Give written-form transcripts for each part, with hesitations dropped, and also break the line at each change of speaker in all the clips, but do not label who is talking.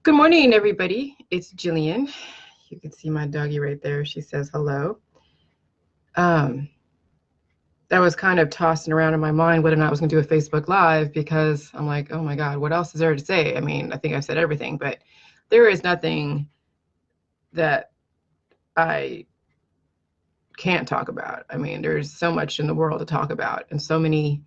Good morning, everybody. It's Jillian. You can see my doggy right there. She says hello. Um, that was kind of tossing around in my mind whether or not I was going to do a Facebook Live because I'm like, oh my God, what else is there to say? I mean, I think I've said everything, but there is nothing that I can't talk about. I mean, there's so much in the world to talk about and so many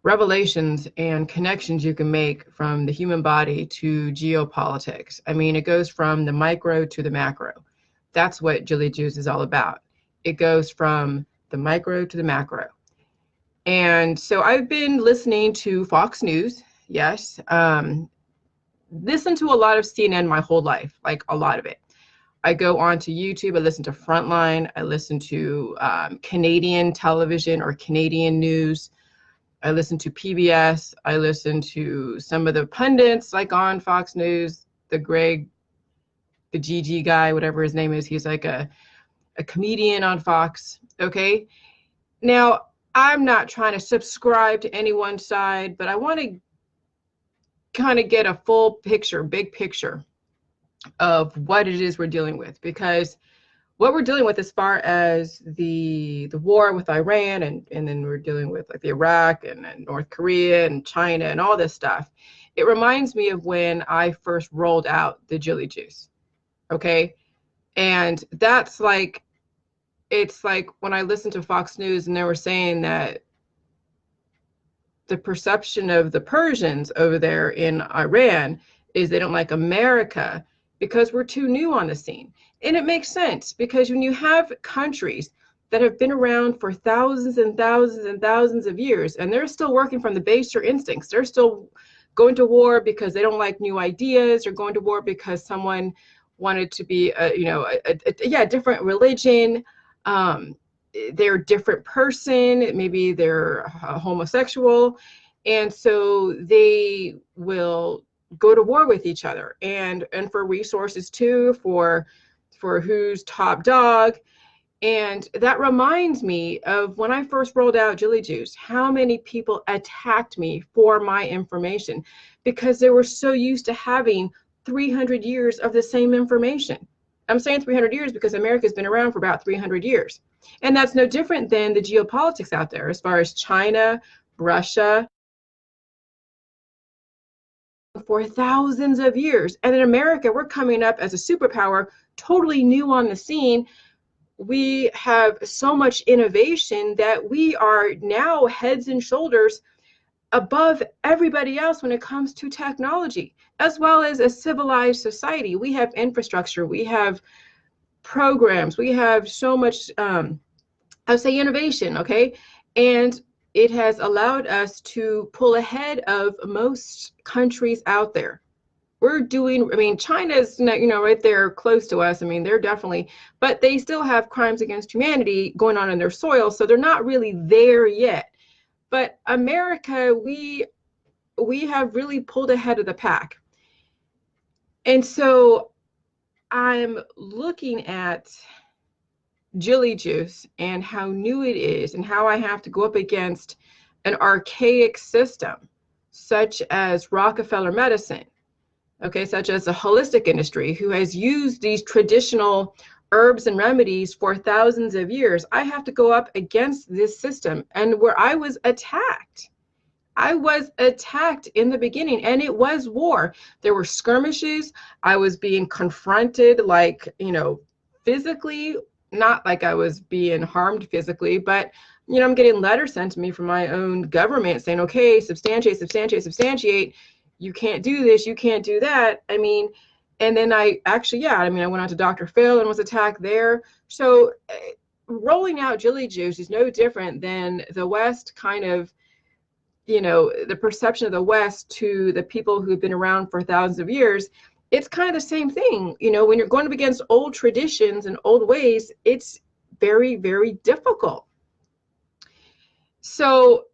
revelations and connections you can make from the human body to geopolitics. I mean, it goes from the micro to the macro. That's what Jilly Juice is all about. It goes from the micro to the macro. And so I've been listening to Fox News, yes. Listened to a lot of CNN my whole life, like a lot of it. I go on to YouTube, I listen to Frontline, I listen to Canadian television or Canadian news. I listen to PBS. I listen to some of the pundits like on Fox News, the GG guy, whatever his name is. He's like a comedian on Fox. Okay. Now, I'm not trying to subscribe to any one side, but I want to kind of get a full picture, big picture of what it is we're dealing with, because what we're dealing with as far as the war with Iran and then we're dealing with like the Iraq and North Korea and China and all this stuff, it reminds me of when I first rolled out the Jilly Juice. Okay. And that's like, it's like when I listened to Fox News and they were saying that the perception of the Persians over there in Iran is they don't like America because we're too new on the scene. And it makes sense because when you have countries that have been around for thousands and thousands and thousands of years, and they're still working from the baser instincts, they're still going to war because they don't like new ideas, or going to war because someone wanted to be a different religion. They're a different person, maybe they're homosexual, and so they will go to war with each other and for resources too, for who's top dog. And that reminds me of when I first rolled out Jilly Juice, how many people attacked me for my information because they were so used to having 300 years of the same information. I'm saying 300 years because America's been around for about 300 years. And that's no different than the geopolitics out there as far as China, Russia, for thousands of years. And in America, we're coming up as a superpower, totally new on the scene. We have so much innovation that we are now heads and shoulders above everybody else when it comes to technology, as well as a civilized society. We have infrastructure, we have programs, we have so much, I would say, innovation, okay? And it has allowed us to pull ahead of most countries out there. We're doing, I mean, China's, right there close to us. I mean, they're definitely, but they still have crimes against humanity going on in their soil. So they're not really there yet. But America, we have really pulled ahead of the pack. And so I'm looking at Jilly Juice and how new it is and how I have to go up against an archaic system such as Rockefeller medicine, okay, such as the holistic industry, who has used these traditional herbs and remedies for thousands of years. I have to go up against this system, and where I was attacked. I was attacked in the beginning, and it was war. There were skirmishes. I was being confronted, like, physically, not like I was being harmed physically, but, I'm getting letters sent to me from my own government saying, okay, substantiate, substantiate, substantiate. You can't do this, you can't do that. I mean, and then I went on to Dr. Phil and was attacked there. So rolling out Jilly Juice is no different than the West kind of, the perception of the West to the people who've been around for thousands of years. It's kind of the same thing. When you're going up against old traditions and old ways, it's very, very difficult. So,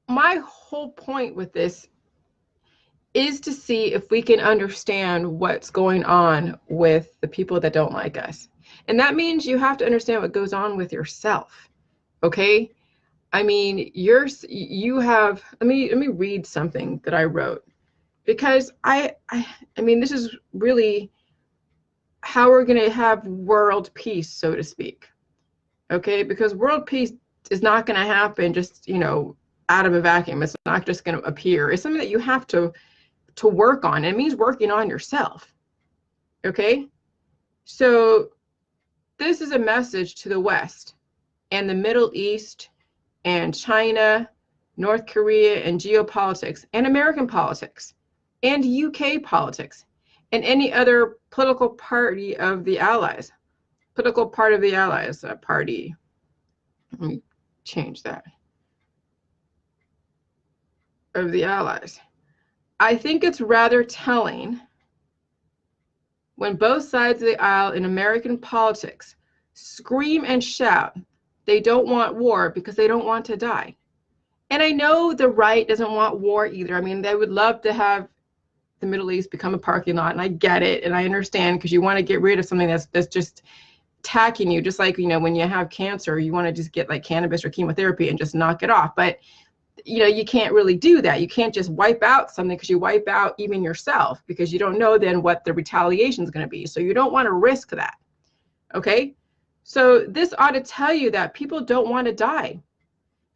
my whole point with this is to see if we can understand what's going on with the people that don't like us. And that means you have to understand what goes on with yourself. Okay? I mean, you have, let me read something that I wrote, because I mean, this is really how we're going to have world peace, so to speak. Okay? Because world peace is not going to happen just, out of a vacuum. It's not just going to appear. It's something that you have to work on. It means working on yourself. Okay? So this is a message to the West and the Middle East and China, North Korea, and geopolitics, and American politics, and UK politics, and any other political party of the Allies. Political part of the Allies, party. Let me change that. Of the Allies. I think it's rather telling when both sides of the aisle in American politics scream and shout they don't want war because they don't want to die. And I know the right doesn't want war either. I mean, they would love to have the Middle East become a parking lot, and I get it, and I understand, because you want to get rid of something that's just attacking you, just like, when you have cancer, you want to just get like cannabis or chemotherapy and just knock it off. But you can't really do that. You can't just wipe out something, because you wipe out even yourself, because you don't know then what the retaliation is going to be. So you don't want to risk that. Okay? So this ought to tell you that people don't want to die.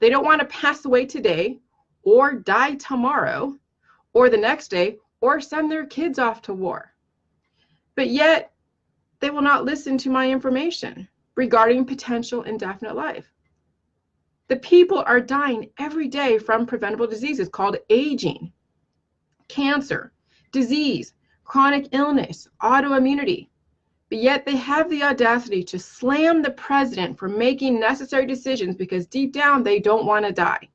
They don't want to pass away today, or die tomorrow, or the next day, or send their kids off to war. But yet, they will not listen to my information regarding potential indefinite life. The people are dying every day from preventable diseases called aging, cancer, disease, chronic illness, autoimmunity. But yet they have the audacity to slam the president for making necessary decisions because deep down they don't want to die.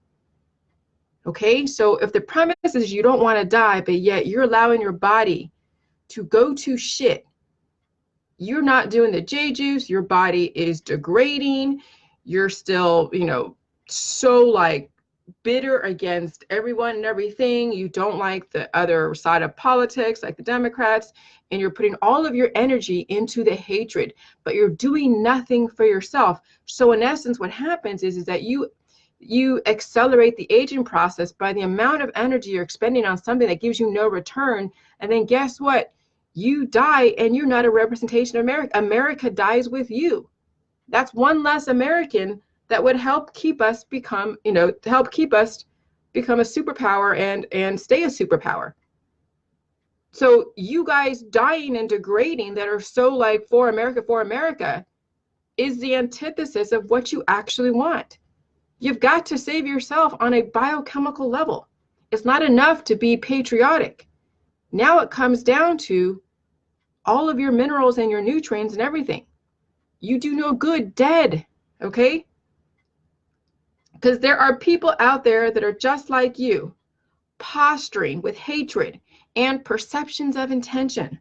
Okay, so if the premise is you don't want to die, but yet you're allowing your body to go to shit, you're not doing the J juice, your body is degrading, you're still, so like bitter against everyone and everything. You don't like the other side of politics, like the Democrats, and you're putting all of your energy into the hatred, but you're doing nothing for yourself. So in essence, what happens is that you accelerate the aging process by the amount of energy you're expending on something that gives you no return. And then guess what? You die, and you're not a representation of America. America dies with you. That's one less American that would help keep us become, help keep us become a superpower and stay a superpower. So you guys dying and degrading that are so like for America is the antithesis of what you actually want. You've got to save yourself on a biochemical level. It's not enough to be patriotic. Now it comes down to all of your minerals and your nutrients and everything. You do no good dead, okay? Because there are people out there that are just like you, posturing with hatred and perceptions of intention.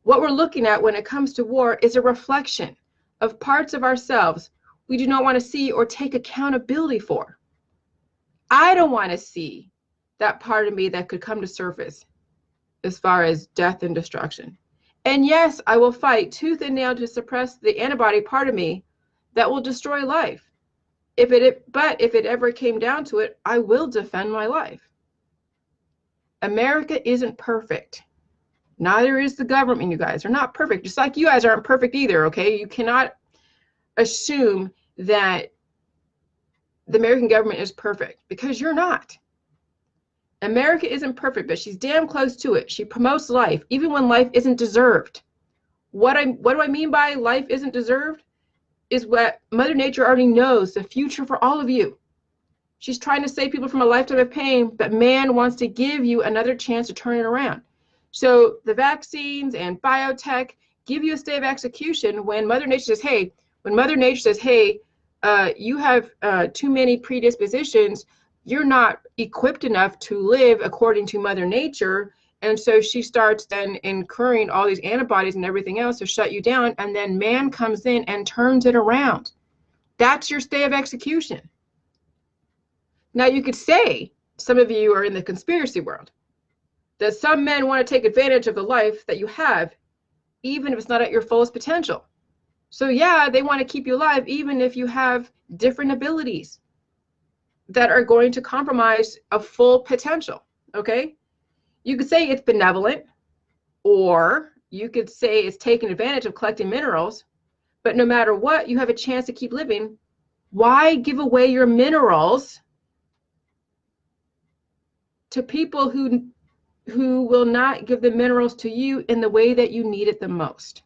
What we're looking at when it comes to war is a reflection of parts of ourselves we do not want to see or take accountability for. I don't want to see that part of me that could come to surface as far as death and destruction. And yes, I will fight tooth and nail to suppress the antibody part of me that will destroy life. But if it ever came down to it, I will defend my life. America isn't perfect. Neither is the government, you guys. They're not perfect. Just like you guys aren't perfect either, okay? You cannot assume that the American government is perfect, because you're not. America isn't perfect, but she's damn close to it. She promotes life, even when life isn't deserved. What do I mean by life isn't deserved? Is what Mother Nature already knows, the future for all of you. She's trying to save people from a lifetime of pain, but man wants to give you another chance to turn it around. So the vaccines and biotech give you a stay of execution when Mother Nature says, hey, you have too many predispositions, you're not equipped enough to live according to Mother Nature. And so she starts then incurring all these antibodies and everything else to shut you down. And then man comes in and turns it around. That's your stay of execution. Now you could say, some of you are in the conspiracy world, that some men want to take advantage of the life that you have, even if it's not at your fullest potential. So yeah, they want to keep you alive, even if you have different abilities. that are going to compromise a full potential, okay? You could say it's benevolent, or you could say it's taking advantage of collecting minerals, but no matter what, you have a chance to keep living. Why give away your minerals to people who will not give the minerals to you in the way that you need it the most?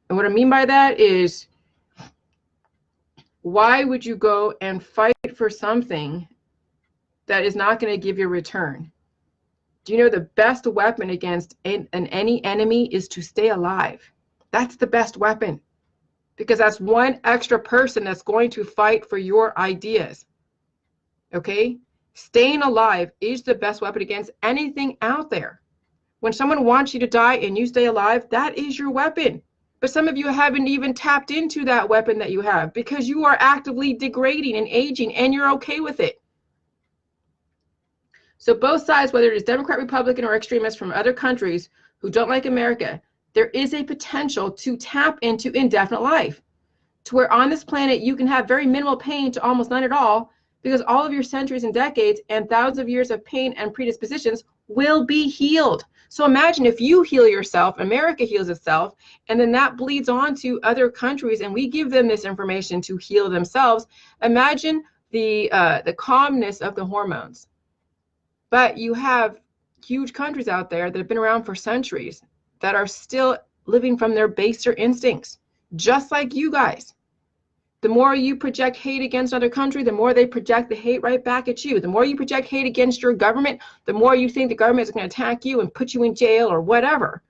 And what I mean by that is, why would you go and fight for something that is not going to give you a return? Do you know the best weapon against any enemy is to stay alive? That's the best weapon, because that's one extra person that's going to fight for your ideas. Okay? Staying alive is the best weapon against anything out there. When someone wants you to die and you stay alive, that is your weapon. But some of you haven't even tapped into that weapon that you have, because you are actively degrading and aging, and you're okay with it. So both sides, whether it is Democrat, Republican, or extremists from other countries who don't like America, there is a potential to tap into indefinite life, to where on this planet you can have very minimal pain to almost none at all, because all of your centuries and decades and thousands of years of pain and predispositions will be healed. So imagine if you heal yourself, America heals itself, and then that bleeds on to other countries, and we give them this information to heal themselves. Imagine the calmness of the hormones. But you have huge countries out there that have been around for centuries that are still living from their baser instincts, just like you guys. The more you project hate against another country, the more they project the hate right back at you. The more you project hate against your government, the more you think the government is going to attack you and put you in jail or whatever.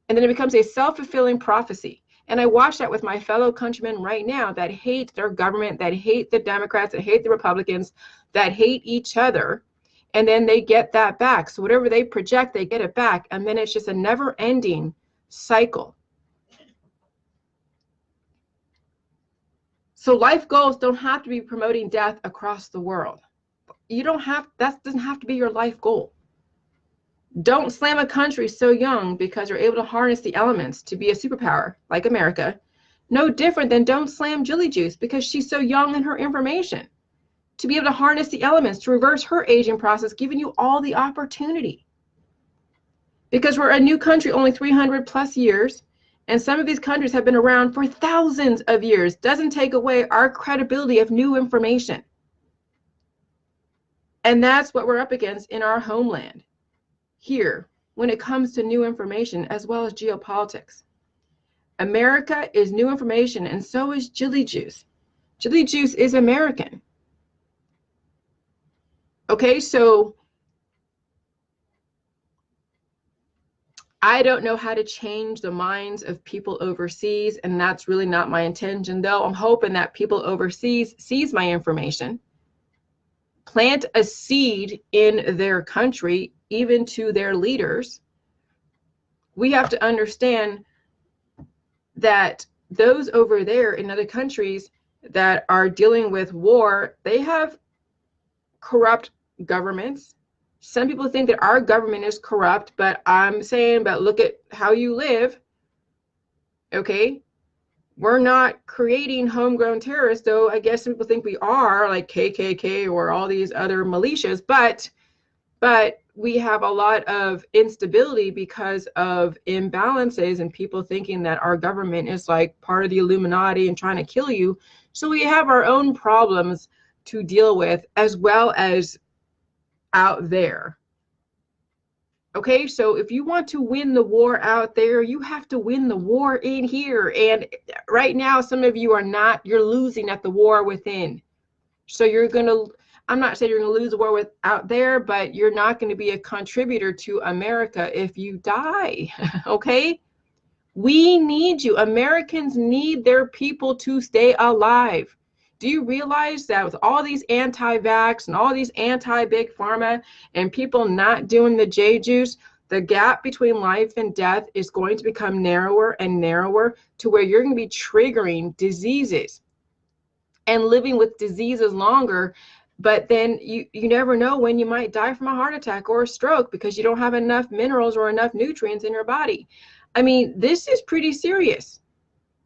And then it becomes a self-fulfilling prophecy. And I watch that with my fellow countrymen right now that hate their government, that hate the Democrats, that hate the Republicans, that hate each other. And then they get that back. So whatever they project, they get it back. And then it's just a never-ending cycle. So life goals don't have to be promoting death across the world. You don't have, that doesn't have to be your life goal. Don't slam a country so young because you're able to harness the elements to be a superpower like America. No different than don't slam Jilly Juice because she's so young in her information to be able to harness the elements to reverse her aging process, giving you all the opportunity. Because we're a new country, only 300 plus years, and some of these countries have been around for thousands of years, doesn't take away our credibility of new information. And that's what we're up against in our homeland here when it comes to new information as well as geopolitics. America is new information, and so is Jilly Juice. Jilly Juice is American. Okay, so I don't know how to change the minds of people overseas, and that's really not my intention, though. I'm hoping that people overseas sees my information, plant a seed in their country, even to their leaders. We have to understand that those over there in other countries that are dealing with war, they have corrupt governments. Some people think that our government is corrupt, but I'm saying, but look at how you live. Okay, we're not creating homegrown terrorists, though I guess some people think we are, like KKK or all these other militias, but we have a lot of instability because of imbalances and people thinking that our government is like part of the Illuminati and trying to kill you. So we have our own problems to deal with as well as out there. Okay, so if you want to win the war out there, you have to win the war in here. And right now, some of you are not, you're losing at the war within. So you're going to, I'm not saying you're going to lose the war with out there, but you're not going to be a contributor to America if you die. Okay, we need you. Americans need their people to stay alive. Do you realize that with all these anti-vax and all these anti-big pharma and people not doing the J-juice, the gap between life and death is going to become narrower and narrower to where you're going to be triggering diseases and living with diseases longer. But then you never know when you might die from a heart attack or a stroke because you don't have enough minerals or enough nutrients in your body. I mean, this is pretty serious.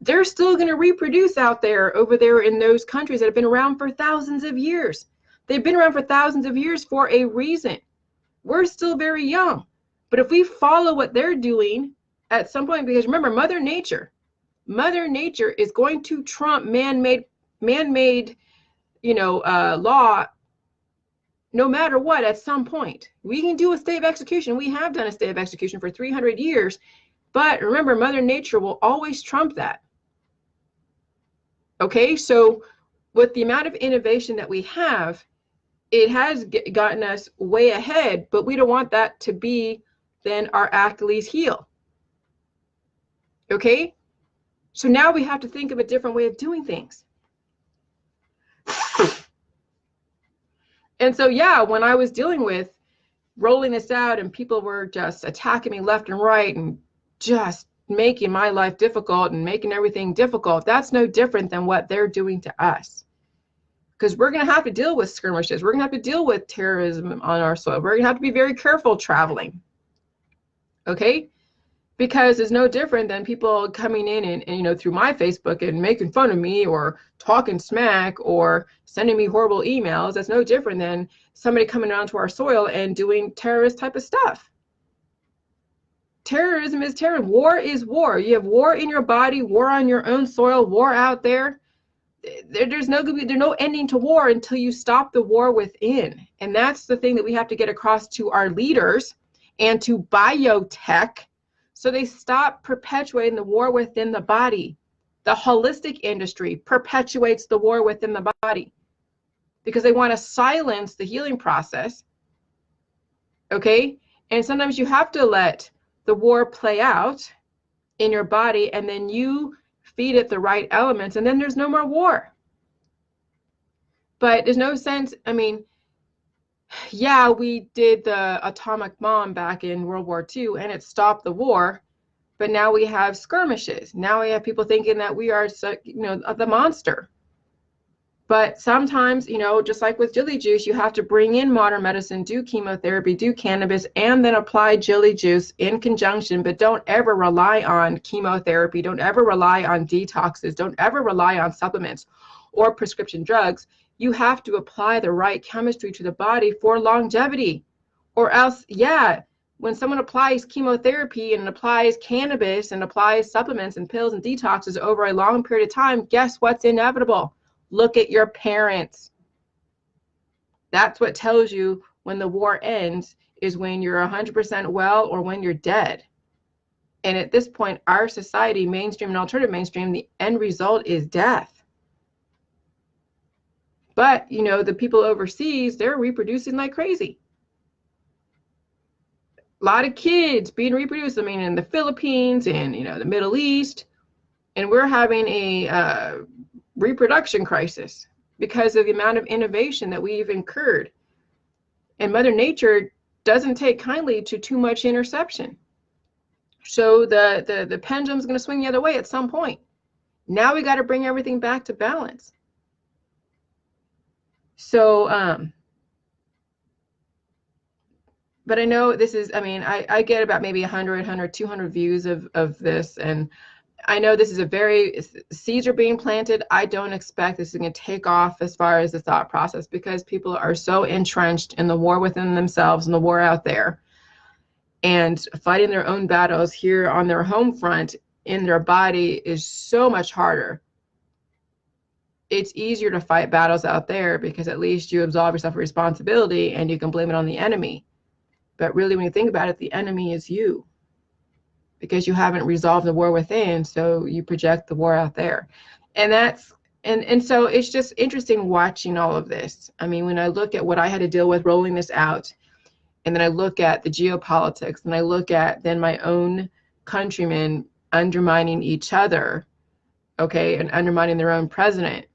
They're still going to reproduce out there over there in those countries that have been around for thousands of years. They've been around for thousands of years for a reason. We're still very young. But if we follow what they're doing at some point, because remember, Mother Nature is going to trump man-made, law no matter what at some point. We can do a stay of execution. We have done a stay of execution for 300 years. But remember, Mother Nature will always trump that. Okay, so with the amount of innovation that we have, it has gotten us way ahead, but we don't want that to be then our Achilles heel. Okay, so now we have to think of a different way of doing things. And so, yeah, when I was dealing with rolling this out and people were just attacking me left and right and just making my life difficult and making everything difficult, that's no different than what they're doing to us. Because we're going to have to deal with skirmishes. We're going to have to deal with terrorism on our soil. We're going to have to be very careful traveling. Okay? Because it's no different than people coming in and through my Facebook and making fun of me or talking smack or sending me horrible emails. That's no different than somebody coming onto our soil and doing terrorist type of stuff. Terrorism is terror. War is war. You have war in your body, war on your own soil, war out there. There's no ending to war until you stop the war within. And that's the thing that we have to get across to our leaders and to biotech, so they stop perpetuating the war within the body. The holistic industry perpetuates the war within the body because they want to silence the healing process. Okay? And sometimes you have to let the war play out in your body, and then you feed it the right elements, and then there's no more war. But there's no sense, yeah, we did the atomic bomb back in World War II and it stopped the war, but now we have skirmishes. Now we have people thinking that we are, the monster. But sometimes, just like with Jilly Juice, you have to bring in modern medicine, do chemotherapy, do cannabis, and then apply Jilly Juice in conjunction. But don't ever rely on chemotherapy. Don't ever rely on detoxes. Don't ever rely on supplements or prescription drugs. You have to apply the right chemistry to the body for longevity. Or else, yeah, when someone applies chemotherapy and applies cannabis and applies supplements and pills and detoxes over a long period of time, guess what's inevitable? Look at your parents. That's what tells you when the war ends, is when you're 100% well or when you're dead. And at this point, our society, mainstream and alternative mainstream, the end result is death. But, the people overseas, they're reproducing like crazy. A lot of kids being reproduced, in the Philippines and, the Middle East. And we're having a reproduction crisis because of the amount of innovation that we've incurred. And Mother Nature doesn't take kindly to too much interception. So the pendulum's going to swing the other way at some point. Now we got to bring everything back to balance. So, but I know this is, I get about maybe 100, 200 views of this. And I know this is seeds are being planted. I don't expect this is going to take off as far as the thought process, because people are so entrenched in the war within themselves and the war out there, and fighting their own battles here on their home front in their body is so much harder. It's easier to fight battles out there because at least you absolve yourself of responsibility and you can blame it on the enemy. But really, when you think about it, the enemy is you, because you haven't resolved the war within, so you project the war out there. And so it's just interesting watching all of this. When I look at what I had to deal with rolling this out, and then I look at the geopolitics, and I look at then my own countrymen undermining each other, okay, and undermining their own president,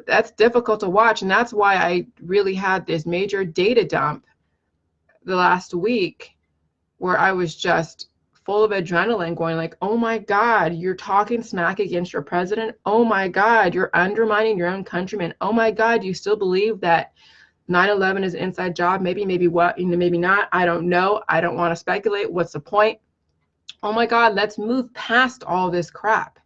that's difficult to watch. And that's why I really had this major data dump the last week, where I was just full of adrenaline, going like, oh my God, you're talking smack against your president. Oh my God, you're undermining your own countrymen. Oh my God, you still believe that 9/11 is an inside job? Maybe what, maybe not. I don't know. I don't want to speculate. What's the point? Oh my God, let's move past all this crap.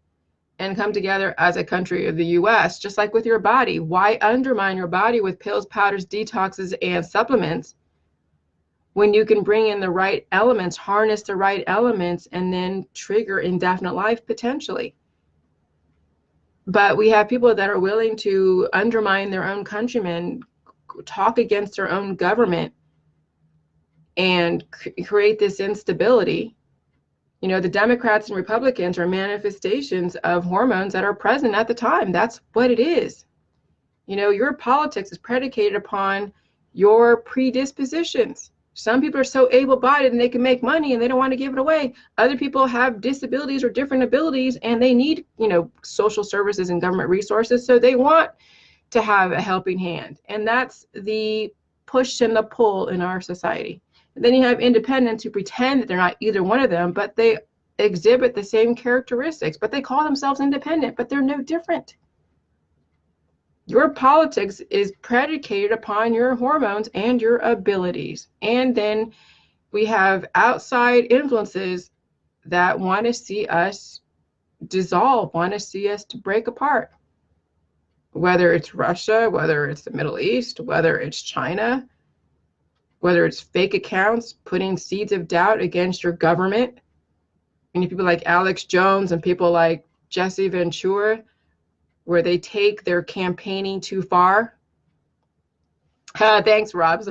and come together as a country of the US, just like with your body. Why undermine your body with pills, powders, detoxes, and supplements when you can bring in the right elements, harness the right elements, and then trigger indefinite life potentially? But we have people that are willing to undermine their own countrymen, talk against their own government, and create this instability. You know, the Democrats and Republicans are manifestations of hormones that are present at the time. That's what it is. You know, your politics is predicated upon your predispositions. Some people are so able-bodied and they can make money and they don't want to give it away. Other people have disabilities or different abilities and they need, you know, social services and government resources. So they want to have a helping hand. And that's the push and the pull in our society. And then you have independents who pretend that they're not either one of them, but they exhibit the same characteristics, but they call themselves independent, but they're no different. Your politics is predicated upon your hormones and your abilities. And then we have outside influences that want to see us dissolve, want to see us to break apart. Whether it's Russia, whether it's the Middle East, whether it's China, whether it's fake accounts putting seeds of doubt against your government. And people like Alex Jones and people like Jesse Ventura, where they take their campaigning too far. Thanks, Rob,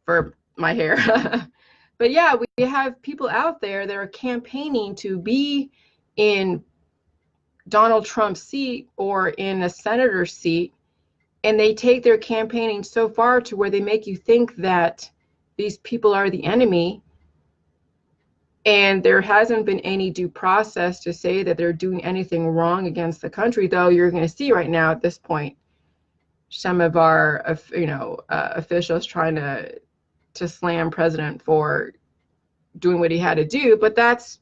for my hair. But yeah, we have people out there that are campaigning to be in Donald Trump's seat or in a senator's seat, and they take their campaigning so far to where they make you think that these people are the enemy. And there hasn't been any due process to say that they're doing anything wrong against the country, though you're going to see right now at this point some of our officials trying to slam president for doing what he had to do. But that's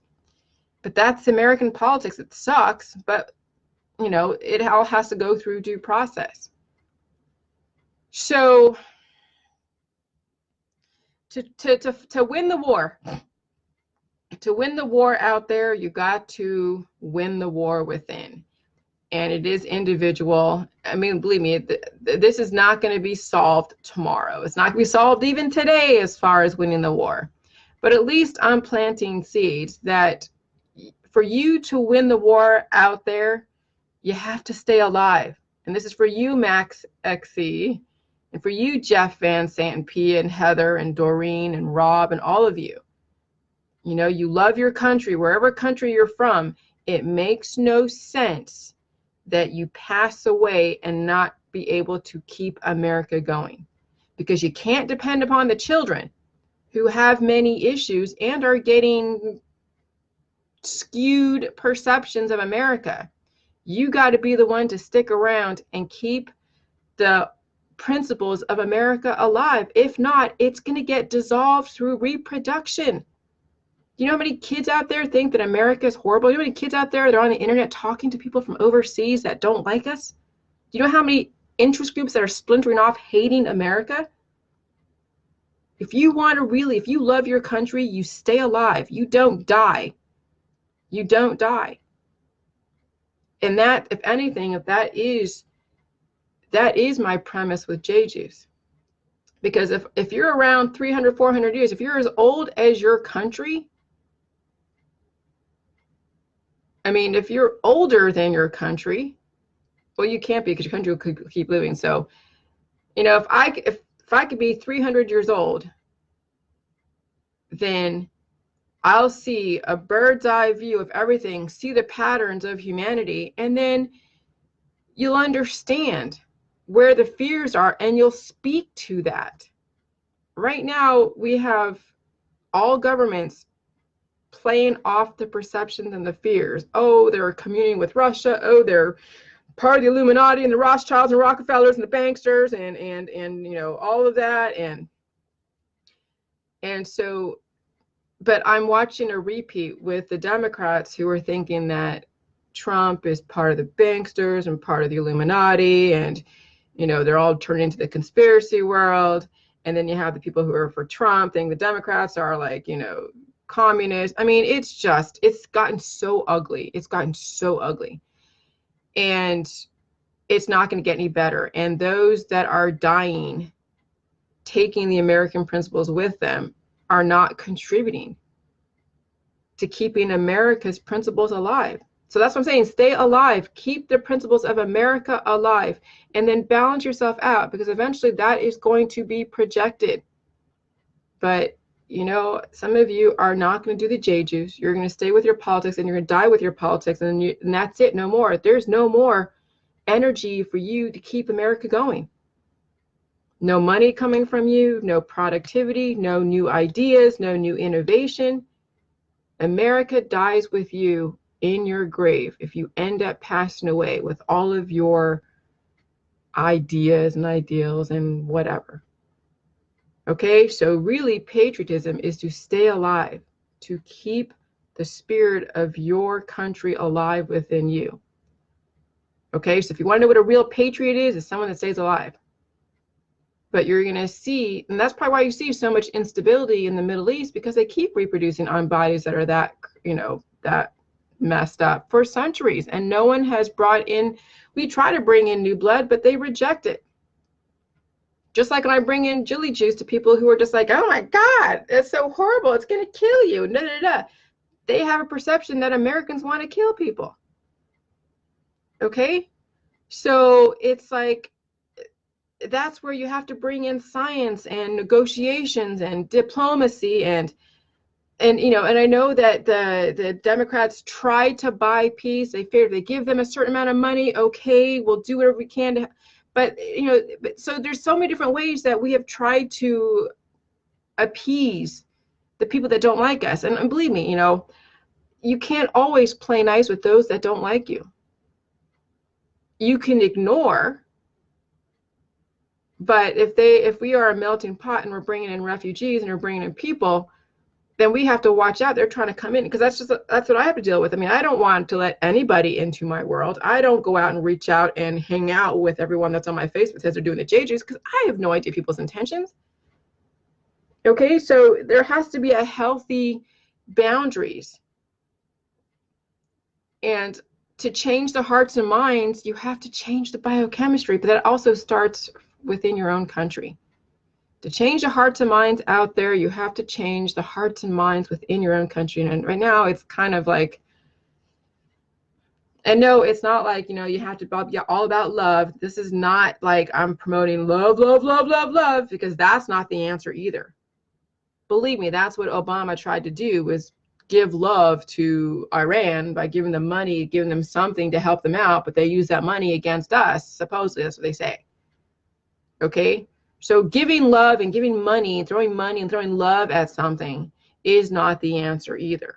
American politics. It sucks, but you know, it all has to go through due process. So to win the war, to win the war out there, you got to win the war within. And it is individual. I mean, believe me, this is not going to be solved tomorrow. It's not going to be solved even today as far as winning the war. But at least I'm planting seeds that for you to win the war out there, you have to stay alive. And this is for you, Max XE, and for you, Jeff Van Sant P, and Heather, and Doreen, and Rob, and all of you. You know, you love your country, wherever country you're from. It makes no sense that you pass away and not be able to keep America going, because you can't depend upon the children who have many issues and are getting skewed perceptions of America. You got to be the one to stick around and keep the principles of America alive. If not, it's going to get dissolved through reproduction. You know how many kids out there think that America is horrible? You know how many kids out there that are on the internet talking to people from overseas that don't like us? You know how many interest groups that are splintering off hating America? If you want to really, if you love your country, you stay alive. You don't die. You don't die. And that, if anything, if that is my premise with J-Juice. Because if you're around 300, 400 years, if you're as old as your country, I mean, if you're older than your country, well, you can't be, because your country could keep living. So, you know, if I could be 300 years old, then I'll see a bird's eye view of everything, see the patterns of humanity, and then you'll understand where the fears are and you'll speak to that. Right now, we have all governments playing off the perceptions and the fears. Oh, they're communing with Russia. Oh, they're part of the Illuminati and the Rothschilds and Rockefellers and the banksters and you know, all of that. And so, but I'm watching a repeat with the Democrats who are thinking that Trump is part of the banksters and part of the Illuminati, and you know, they're all turning into the conspiracy world. And then you have the people who are for Trump thinking the Democrats are like, you know, communist. I mean, it's gotten so ugly. It's gotten so ugly. And it's not going to get any better. And those that are dying, taking the American principles with them, are not contributing to keeping America's principles alive. So that's what I'm saying. Stay alive. Keep the principles of America alive, and then balance yourself out, because eventually that is going to be projected. But, you know, some of you are not going to do the J juice. You're going to stay with your politics, and you're going to die with your politics, and that's it. No more. There's no more energy for you to keep America going. No money coming from you, no productivity, no new ideas, no new innovation. America dies with you in your grave if you end up passing away with all of your ideas and ideals and whatever. Okay, so really patriotism is to stay alive, to keep the spirit of your country alive within you. Okay, so if you want to know what a real patriot is, it's someone that stays alive. But you're going to see, and that's probably why you see so much instability in the Middle East, because they keep reproducing on bodies that are that, you know, that messed up for centuries. And no one has brought in, we try to bring in new blood, but they reject it. Just like when I bring in Jilly Juice to people who are just like, oh my God, it's so horrible, it's going to kill you. Da, da, da. They have a perception that Americans want to kill people. Okay? So it's like, that's where you have to bring in science and negotiations and diplomacy and you know, and I know that the Democrats tried to buy peace. They figured they give them a certain amount of money, okay, we'll do whatever we can to, but you know, so there's so many different ways that we have tried to appease the people that don't like us. And believe me, you know, you can't always play nice with those that don't like you. You can ignore. But if we are a melting pot and we're bringing in refugees and we're bringing in people, then we have to watch out. They're trying to come in, because that's what I have to deal with. I mean, I don't want to let anybody into my world. I don't go out and reach out and hang out with everyone that's on my Facebook says they're doing the JJs, because I have no idea people's intentions. Okay, so there has to be a healthy boundaries. And to change the hearts and minds, you have to change the biochemistry, but that also starts within your own country. To change the hearts and minds out there, you have to change the hearts and minds within your own country. And right now it's kind of like, and no, it's not like, you know, you have to be all about love. This is not like I'm promoting love, love, love, love, love, because that's not the answer either. Believe me, that's what Obama tried to do, was give love to Iran by giving them money, giving them something to help them out, but they use that money against us, supposedly. That's what they say. Okay, so giving love and giving money and throwing love at something is not the answer either.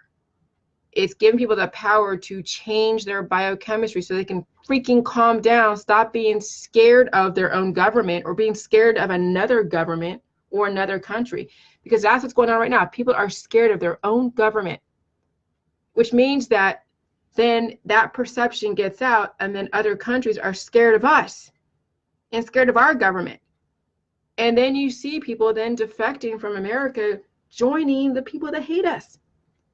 It's giving people the power to change their biochemistry so they can freaking calm down, stop being scared of their own government or being scared of another government or another country, because that's what's going on right now. People are scared of their own government, which means that then that perception gets out, and then other countries are scared of us and scared of our government. And then you see people then defecting from America, joining the people that hate us.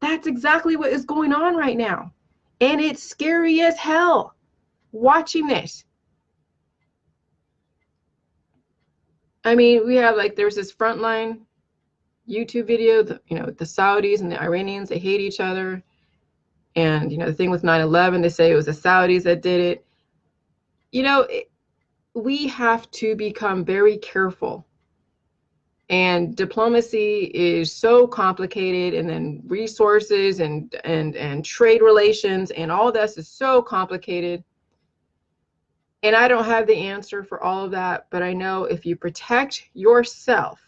That's exactly what is going on right now. And it's scary as hell watching this. I mean, we have, like, there's this Frontline YouTube video, the Saudis and the Iranians, they hate each other. And, the thing with 9/11, they say it was the Saudis that did it. We have to become very careful. And diplomacy is so complicated, and then resources and trade relations and all this is so complicated. And I don't have the answer for all of that, but I know if you protect yourself,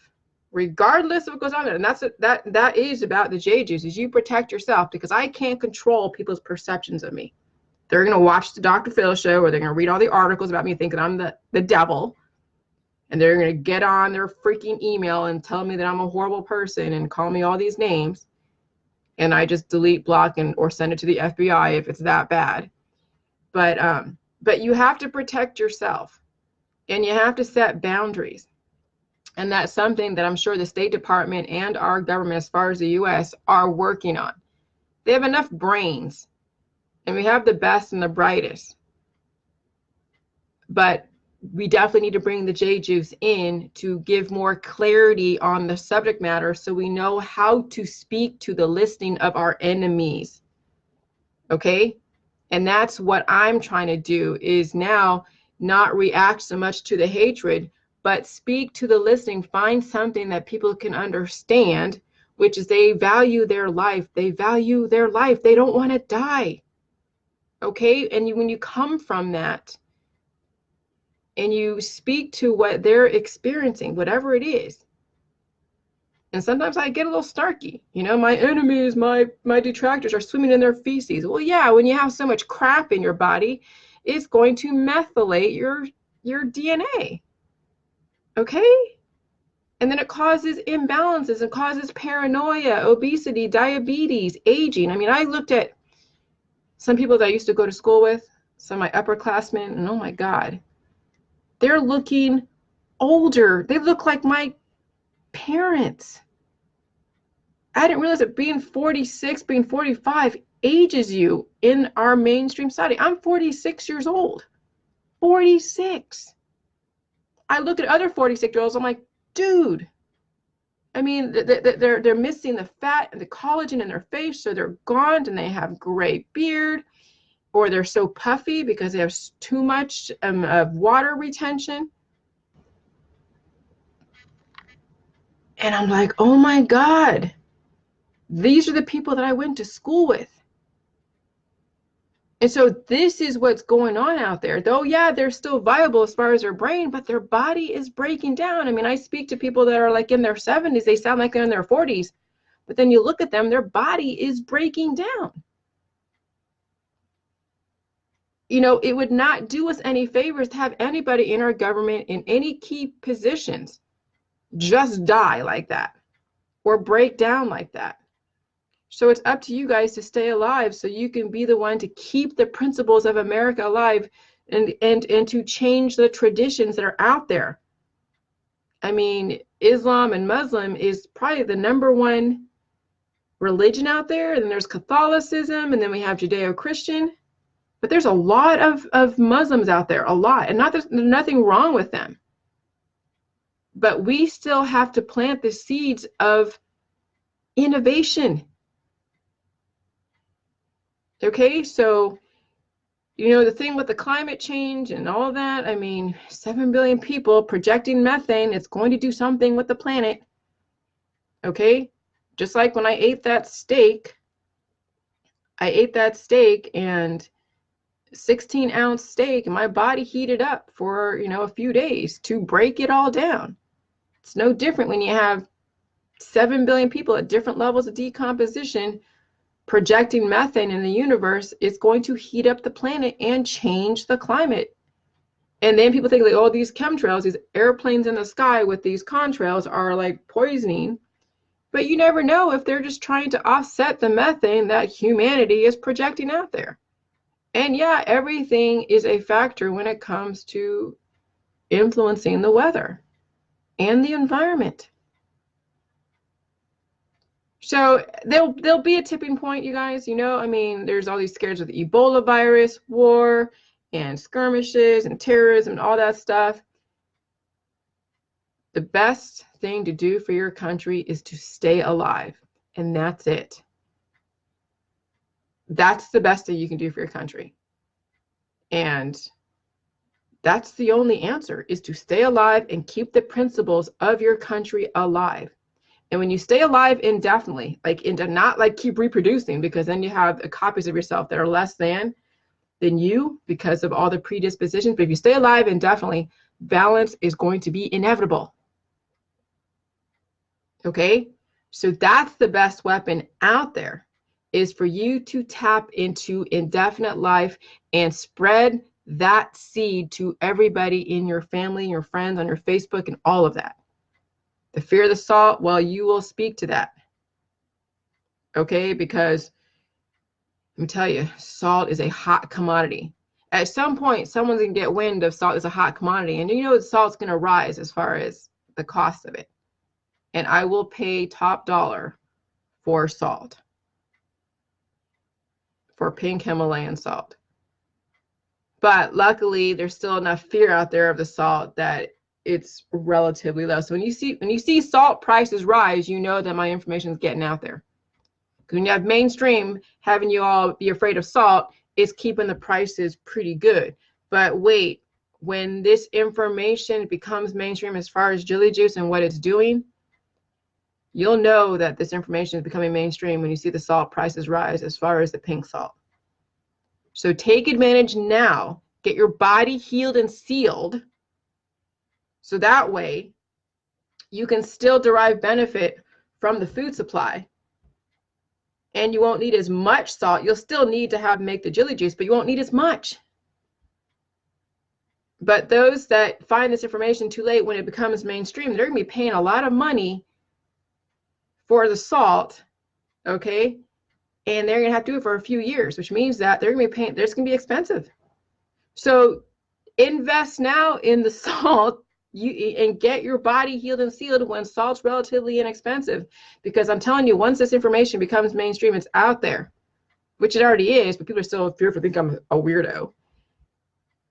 regardless of what goes on there, and that is about the J Juice, is you protect yourself, because I can't control people's perceptions of me. They're going to watch the Dr. Phil show, or they're going to read all the articles about me thinking I'm the devil. And they're going to get on their freaking email and tell me that I'm a horrible person and call me all these names. And I just delete, block, or send it to the FBI if it's that bad. But you have to protect yourself, and you have to set boundaries. And that's something that I'm sure the State Department and our government, as far as the US, are working on. They have enough brains, and we have the best and the brightest. But we definitely need to bring the J Juice in to give more clarity on the subject matter so we know how to speak to the listening of our enemies. Okay? And that's what I'm trying to do, is now not react so much to the hatred, but speak to the listening, find something that people can understand, which is they value their life. They value their life. They don't want to die. Okay? And when you come from that and you speak to what they're experiencing, whatever it is, and sometimes I get a little snarky, my enemies, my detractors are swimming in their feces. Well, yeah, when you have so much crap in your body, it's going to methylate your DNA. Okay? And then it causes imbalances and causes paranoia, obesity, diabetes, aging. I mean, I looked at some people that I used to go to school with, some of my upperclassmen, and oh my God, they're looking older. They look like my parents. I didn't realize that being 46, being 45 ages you in our mainstream society. I'm 46 years old. 46. I look at other 46-year-olds, I'm like, dude. I mean, they're missing the fat and the collagen in their face, so they're gaunt and they have gray beard, or they're so puffy because they have too much of water retention. And I'm like, oh my God, these are the people that I went to school with. And so this is what's going on out there. Though, yeah, they're still viable as far as their brain, but their body is breaking down. I mean, I speak to people that are like in their 70s. They sound like they're in their 40s. But then you look at them, their body is breaking down. It would not do us any favors to have anybody in our government in any key positions just die like that or break down like that. So it's up to you guys to stay alive so you can be the one to keep the principles of America alive and to change the traditions that are out there. I mean, Islam and Muslim is probably the number one religion out there. And then there's Catholicism, and then we have Judeo-Christian. But there's a lot of Muslims out there, a lot. And there's nothing wrong with them. But we still have to plant the seeds of innovation. Okay, so, the thing with the climate change and all that, I mean, 7 billion people projecting methane, it's going to do something with the planet. Okay, just like when I ate that steak and 16-ounce steak, and my body heated up for, a few days to break it all down. It's no different when you have 7 billion people at different levels of decomposition projecting methane in the universe. Is going to heat up the planet and change the climate. And then people think like, oh, these chemtrails, these airplanes in the sky with these contrails are like poisoning. But you never know if they're just trying to offset the methane that humanity is projecting out there. And yeah, everything is a factor when it comes to influencing the weather and the environment. So there'll be a tipping point, you guys. I mean, there's all these scares of the Ebola virus, war, and skirmishes, and terrorism, and all that stuff. The best thing to do for your country is to stay alive, and that's it. That's the best thing you can do for your country. And that's the only answer, is to stay alive and keep the principles of your country alive. And when you stay alive indefinitely, not keep reproducing, because then you have copies of yourself that are less than you because of all the predispositions. But if you stay alive indefinitely, balance is going to be inevitable. Okay? So that's the best weapon out there, is for you to tap into indefinite life and spread that seed to everybody in your family, your friends, on your Facebook, and all of that. The fear of the salt, well, you will speak to that. Okay? Because let me tell you, salt is a hot commodity. At some point, someone's going to get wind of salt as a hot commodity. And salt's going to rise as far as the cost of it. And I will pay top dollar for salt, for pink Himalayan salt. But luckily, there's still enough fear out there of the salt that it's relatively low. So when you see salt prices rise, you know that my information is getting out there. Because when you have mainstream having you all be afraid of salt, it's keeping the prices pretty good. But wait, when this information becomes mainstream as far as Jilly Juice and what it's doing, you'll know that this information is becoming mainstream when you see the salt prices rise as far as the pink salt. So take advantage now. Get your body healed and sealed. So that way you can still derive benefit from the food supply. And you won't need as much salt. You'll still need to make the Jilly Juice, but you won't need as much. But those that find this information too late when it becomes mainstream, they're going to be paying a lot of money for the salt, okay? And they're going to have to do it for a few years, which means that they're going to be paying, it's going to be expensive. So invest now in the salt and get your body healed and sealed when salt's relatively inexpensive. Because I'm telling you, once this information becomes mainstream, it's out there, which it already is, but people are still fearful, think I'm a weirdo.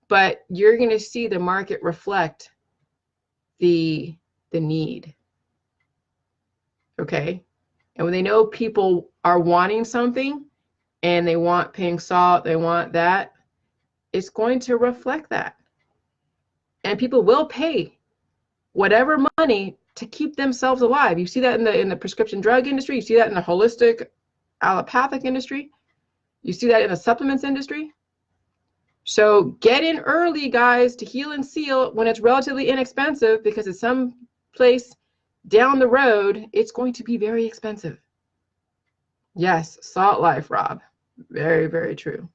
But you're going to see the market reflect the need. Okay? And when they know people are wanting something and they want pink salt, they want that, it's going to reflect that. And people will pay whatever money to keep themselves alive. You see that in the prescription drug industry. You see that in the holistic allopathic industry. You see that in the supplements industry. So get in early, guys, to heal and seal when it's relatively inexpensive, because at some place down the road, it's going to be very expensive. Yes, salt life, Rob. Very, very true.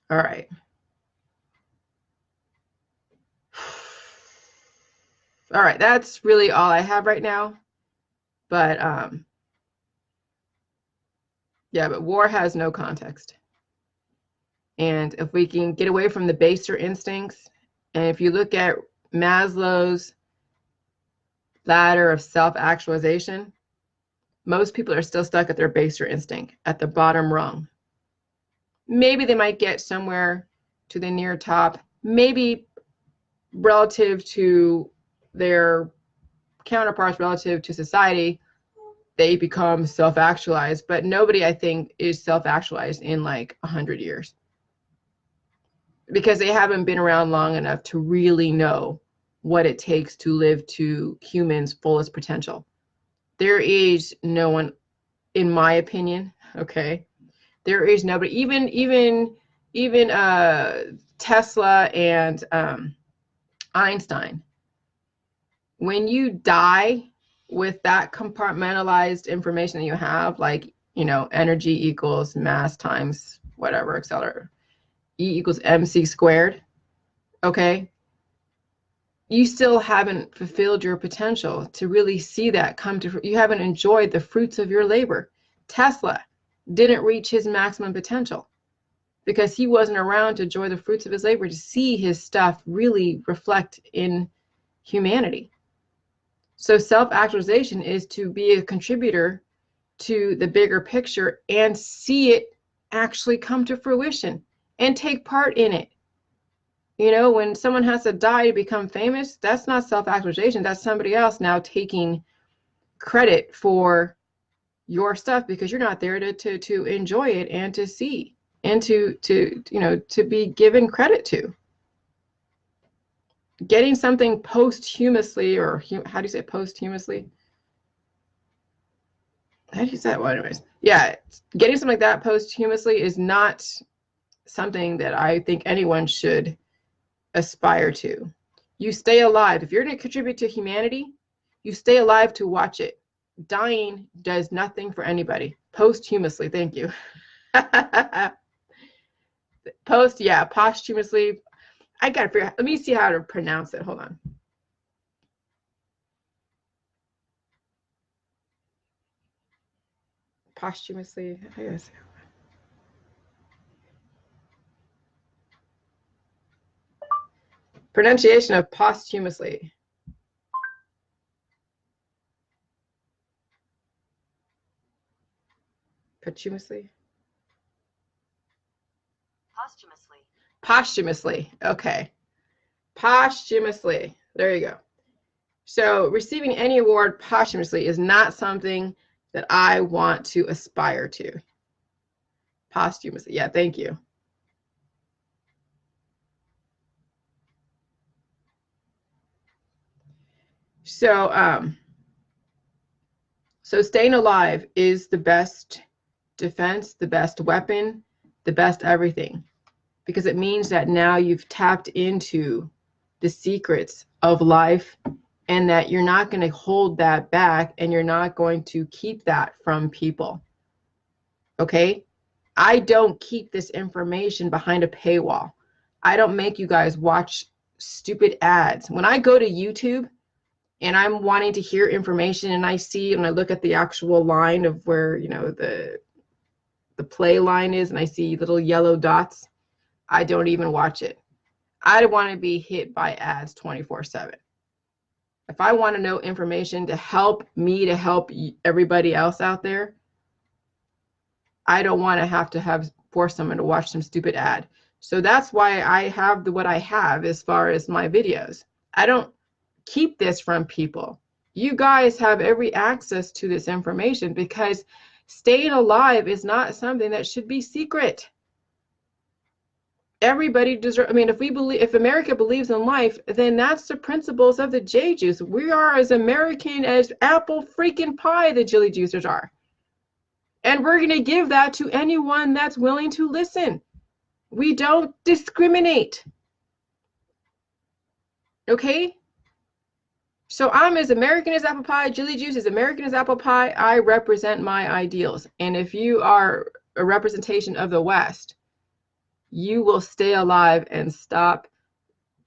All right. All right, that's really all I have right now. But yeah, but war has no context. And if we can get away from the baser instincts, and if you look at Maslow's ladder of self-actualization, most people are still stuck at their baser instinct, at the bottom rung. Maybe they might get somewhere to the near top, maybe relative to their counterparts, relative to society, they become self-actualized, but nobody, I think, is self-actualized in like 100 years. Because they haven't been around long enough to really know what it takes to live to humans' fullest potential. There is no one, in my opinion, okay? There is nobody, even Tesla and Einstein. When you die with that compartmentalized information that you have, like, you know, energy equals mass times whatever, etc. E equals mc squared, okay? You still haven't fulfilled your potential to really see that come to, you haven't enjoyed the fruits of your labor. Tesla didn't reach his maximum potential because he wasn't around to enjoy the fruits of his labor, to see his stuff really reflect in humanity. So self-actualization is to be a contributor to the bigger picture and see it actually come to fruition and take part in it. You know, when someone has to die to become famous, that's not self-actualization. That's somebody else now taking credit for your stuff because you're not there to enjoy it and to see and to you know, to be given credit to. Getting something posthumously, or how do you say posthumously? How do you say that? Well, anyways, yeah, getting something like that posthumously is not something that I think anyone should aspire to. You stay alive. If you're going to contribute to humanity, you stay alive to watch it. Dying does nothing for anybody. Posthumously, thank you. Posthumously. I gotta figure out, let me see how to pronounce it. Hold on. Posthumously, I guess. Pronunciation of posthumously. Posthumously.
Posthumously.
Posthumously. Okay. Posthumously. There you go. So receiving any award posthumously is not something that I want to aspire to. Posthumously. Yeah, thank you. So, so staying alive is the best defense, the best weapon, the best everything, because it means that now you've tapped into the secrets of life, and that you're not going to hold that back, and you're not going to keep that from people. Okay? I don't keep this information behind a paywall. I don't make you guys watch stupid ads. When I go to YouTube and I'm wanting to hear information, and I see and I look at the actual line of where, you know, the play line is, and I see little yellow dots, I don't even watch it. I don't want to be hit by ads 24/7. If I want to know information to help me, to help everybody else out there, I don't want to have force someone to watch some stupid ad. So that's why I have what I have as far as my videos. I don't keep this from people. You guys have every access to this information, because staying alive is not something that should be secret. Everybody deserves, I mean, if America believes in life, then that's the principles of the J Juice. We are as American as apple freaking pie, the Jilly Juicers are. And we're going to give that to anyone that's willing to listen. We don't discriminate. Okay? So I'm as American as apple pie. Jilly Juice is American as apple pie. I represent my ideals. And if you are a representation of the West, you will stay alive and stop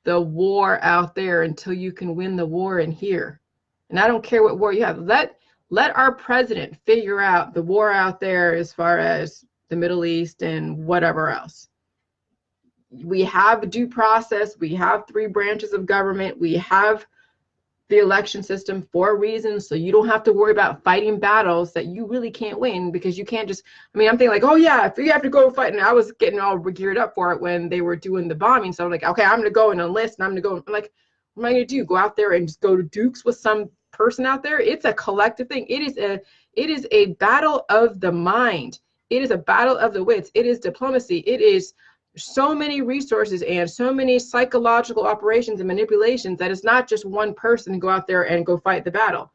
the war out there until you can win the war in here. And I don't care what war you have. Let our president figure out the war out there as far as the Middle East and whatever else. We have due process. We have 3 branches of government. We have the election system for a reason, so you don't have to worry about fighting battles that you really can't win, because you can't just, I mean, I'm thinking like, oh yeah, if you have to go fight, and I was getting all geared up for it when they were doing the bombing, so I'm like, okay, I'm gonna go and enlist, and I'm gonna go, I'm like, what am I gonna do? Go out there and just go to Dukes with some person out there? It's a collective thing. It is a battle of the mind. It is a battle of the wits. It is diplomacy. It is so many resources and so many psychological operations and manipulations that it's not just one person go out there and go fight the battle.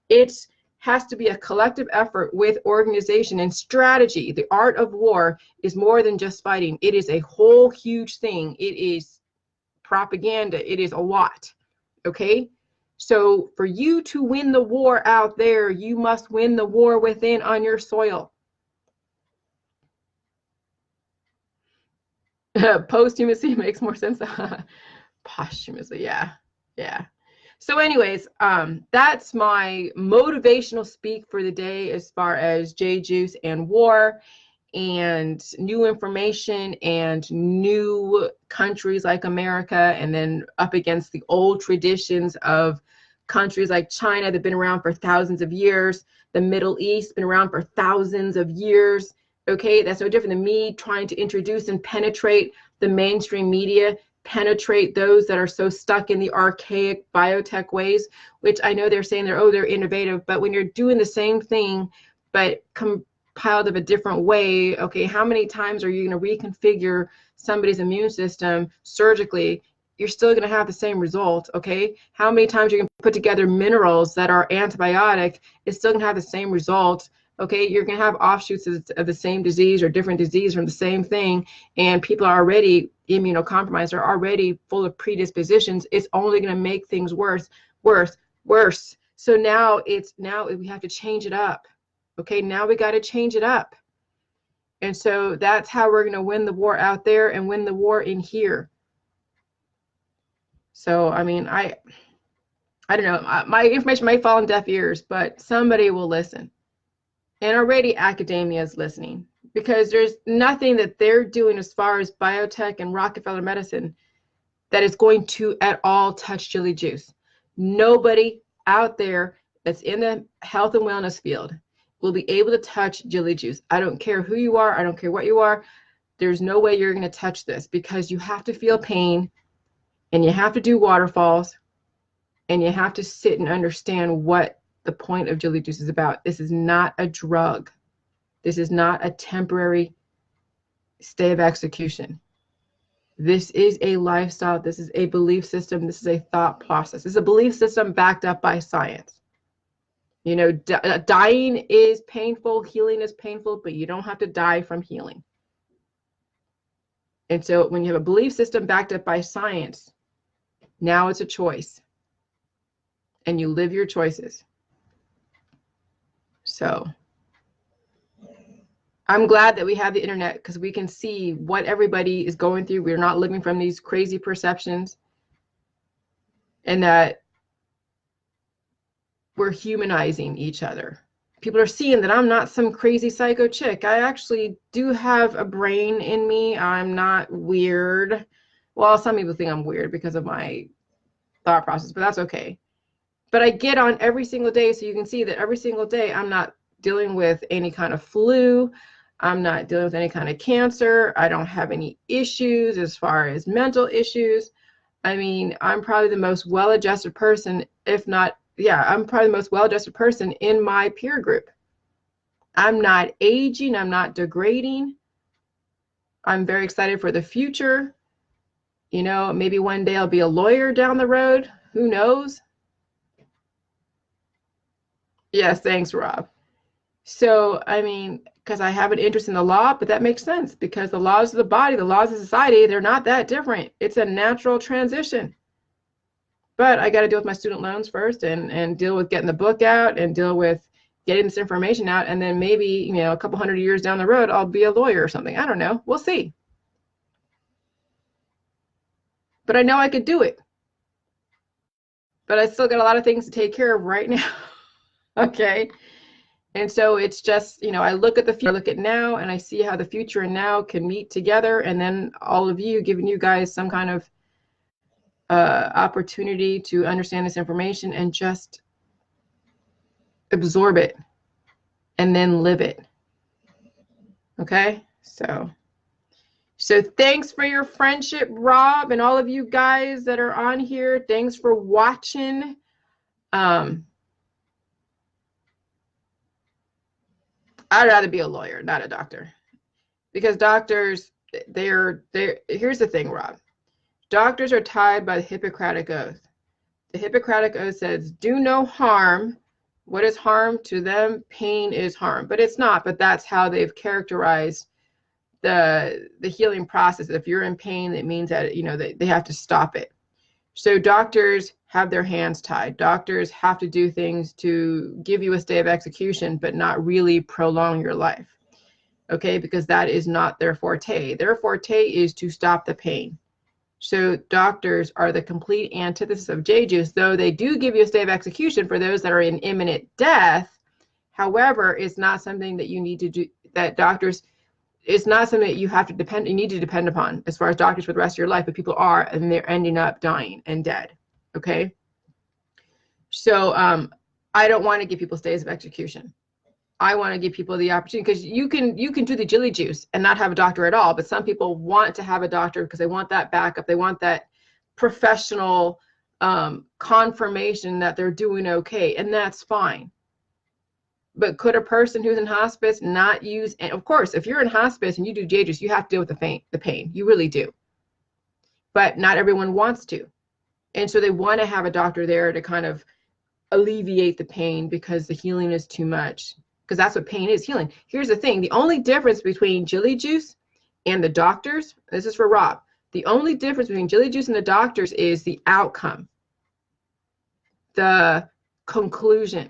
It has to be a collective effort with organization and strategy. The art of war is more than just fighting. It is a whole huge thing. It is propaganda. It is a lot. Okay? So for you to win the war out there, you must win the war within on your soil. Posthumously makes more sense. Posthumously, yeah. So anyways, that's my motivational speak for the day as far as J Juice and war and new information and new countries like America, and then up against the old traditions of countries like China that have been around for thousands of years, the Middle East been around for thousands of years. Okay, that's no different than me trying to introduce and penetrate the mainstream media, penetrate those that are so stuck in the archaic biotech ways, which I know they're saying they're innovative, but when you're doing the same thing, but compiled of a different way, okay, how many times are you going to reconfigure somebody's immune system surgically? You're still going to have the same result, okay? How many times you can put together minerals that are antibiotic, it's still going to have the same result. Okay, you're going to have offshoots of the same disease or different disease from the same thing, and people are already immunocompromised, are already full of predispositions. It's only going to make things worse. So now we have to change it up. Okay, now we got to change it up. And so that's how we're going to win the war out there and win the war in here. So, I mean, I don't know. My information might fall on deaf ears, but somebody will listen. And already academia is listening, because there's nothing that they're doing as far as biotech and Rockefeller medicine that is going to at all touch Jilly Juice. Nobody out there that's in the health and wellness field will be able to touch Jilly Juice. I don't care who you are. I don't care what you are. There's no way you're going to touch this, because you have to feel pain, and you have to do waterfalls, and you have to sit and understand what the point of Jilly Juice is about. This is not a drug. This is not a temporary stay of execution. This is a lifestyle. This is a belief system. This is a thought process. This is a belief system backed up by science. You know, dying is painful, healing is painful, but you don't have to die from healing. And so when you have a belief system backed up by science, now it's a choice. And you live your choices. So I'm glad that we have the internet, because we can see what everybody is going through. We're not living from these crazy perceptions, and that we're humanizing each other. People are seeing that I'm not some crazy psycho chick. I actually do have a brain in me. I'm not weird. Well, some people think I'm weird because of my thought process, but that's okay. But I get on every single day, so you can see that every single day I'm not dealing with any kind of flu. I'm not dealing with any kind of cancer. I don't have any issues as far as mental issues. I mean, I'm probably the most well-adjusted person, if not, yeah, I'm probably the most well-adjusted person in my peer group. I'm not aging. I'm not degrading. I'm very excited for the future. You know, maybe one day I'll be a lawyer down the road. Who knows? Yes, thanks, Rob. So, I mean, because I have an interest in the law, but that makes sense, because the laws of the body, the laws of society, they're not that different. It's a natural transition. But I got to deal with my student loans first, and deal with getting the book out, and deal with getting this information out. And then maybe, you know, a couple hundred years down the road, I'll be a lawyer or something. I don't know. We'll see. But I know I could do it. But I still got a lot of things to take care of right now. Okay. And so it's just, you know, I look at the future, I look at now, and I see how the future and now can meet together. And then all of you, giving you guys some kind of opportunity to understand this information and just absorb it and then live it. Okay. So thanks for your friendship, Rob, and all of you guys that are on here. Thanks for watching. I'd rather be a lawyer, not a doctor, because doctors, they're here's the thing, Rob. Doctors are tied by the Hippocratic Oath. The Hippocratic Oath says, do no harm. What is harm to them? Pain is harm. But it's not, but that's how they've characterized the healing process. If you're in pain, it means that, you know, they have to stop it. So doctors have their hands tied. Doctors have to do things to give you a stay of execution, but not really prolong your life. Okay, because that is not their forte. Their forte is to stop the pain. So doctors are the complete antithesis of J-Juice, though they do give you a stay of execution for those that are in imminent death. However, it's not something that you need to do, that doctors, it's not something that you have to you need to depend upon as far as doctors for the rest of your life, but people are, and they're ending up dying and dead. Okay. So I don't want to give people stays of execution. I want to give people the opportunity, because you can do the Jilly Juice and not have a doctor at all, but some people want to have a doctor because they want that backup. They want that professional confirmation that they're doing okay, and that's fine. But could a person who's in hospice not use, and of course, if you're in hospice and you do J-Juice, you have to deal with the pain. You really do. But not everyone wants to. And so they want to have a doctor there to kind of alleviate the pain, because the healing is too much. Because that's what pain is, healing. Here's the thing. The only difference between Jilly Juice and the doctors, this is for Rob, the only difference between Jilly Juice and the doctors is the outcome, the conclusion.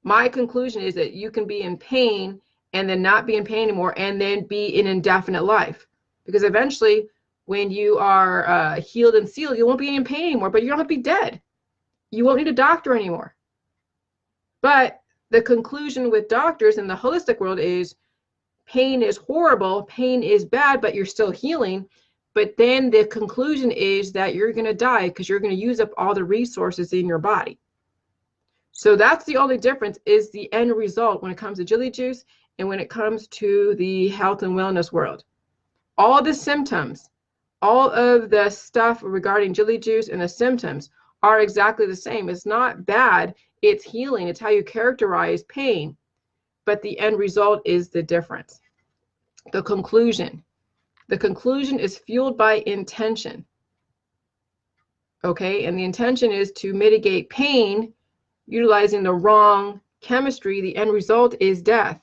My conclusion is that you can be in pain and then not be in pain anymore, and then be in indefinite life. Because eventually, when you are healed and sealed, you won't be in pain anymore, but you don't have to be dead. You won't need a doctor anymore. But the conclusion with doctors in the holistic world is pain is horrible, pain is bad, but you're still healing. But then the conclusion is that you're going to die because you're going to use up all the resources in your body. So that's the only difference, is the end result when it comes to Jilly Juice and when it comes to the health and wellness world. All the symptoms, all of the stuff regarding Jilly Juice and the symptoms are exactly the same. It's not bad. It's healing. It's how you characterize pain. But the end result is the difference. The conclusion. The conclusion is fueled by intention. Okay, and the intention is to mitigate pain utilizing the wrong chemistry. The end result is death.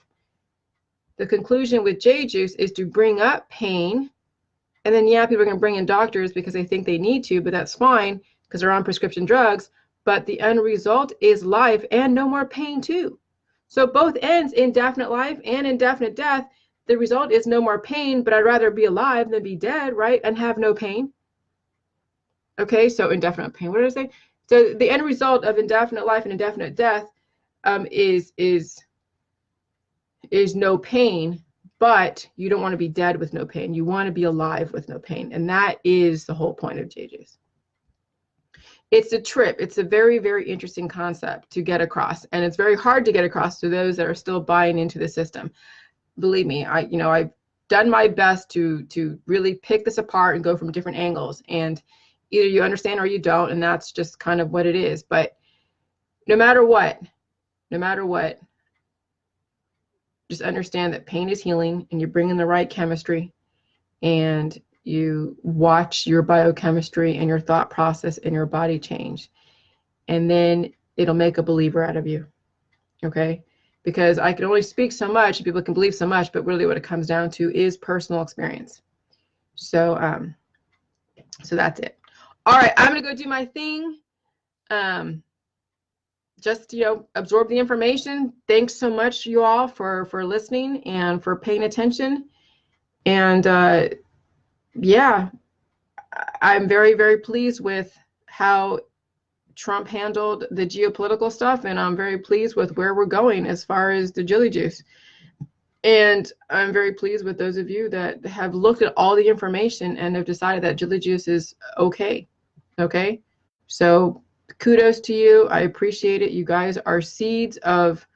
The conclusion with J Juice is to bring up pain. And then, yeah, people are going to bring in doctors because they think they need to, but that's fine because they're on prescription drugs. But the end result is life and no more pain too. So both ends, indefinite life and indefinite death, the result is no more pain, but I'd rather be alive than be dead, right? And have no pain. Okay, so indefinite pain, what did I say? So the end result of indefinite life and indefinite death is no pain, but you don't want to be dead with no pain. You want to be alive with no pain. And that is the whole point of JJ's. It's a trip. It's a very, very interesting concept to get across. And it's very hard to get across to those that are still buying into the system. Believe me, I've done my best to really pick this apart and go from different angles. And either you understand or you don't. And that's just kind of what it is. But no matter what, just understand that pain is healing and you bring in the right chemistry and you watch your biochemistry and your thought process and your body change. And then it'll make a believer out of you. Okay? Because I can only speak so much, people can believe so much, but really what it comes down to is personal experience. So, so that's it. All right, I'm going to go do my thing. Just, absorb the information. Thanks so much, you all, for listening and for paying attention. And yeah, I'm very, very pleased with how Trump handled the geopolitical stuff, and I'm very pleased with where we're going as far as the Jilly Juice. And I'm very pleased with those of you that have looked at all the information and have decided that Jilly Juice is okay. Okay? So kudos to you. I appreciate it. You guys are seeds of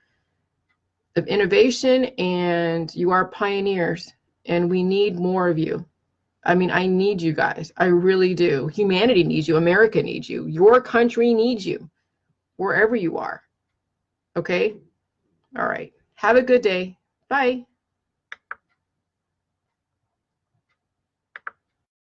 innovation, and you are pioneers, and we need more of you. I mean, I need you guys. I really do. Humanity needs you. America needs you. Your country needs you, wherever you are. Okay? All right. Have a good day. Bye.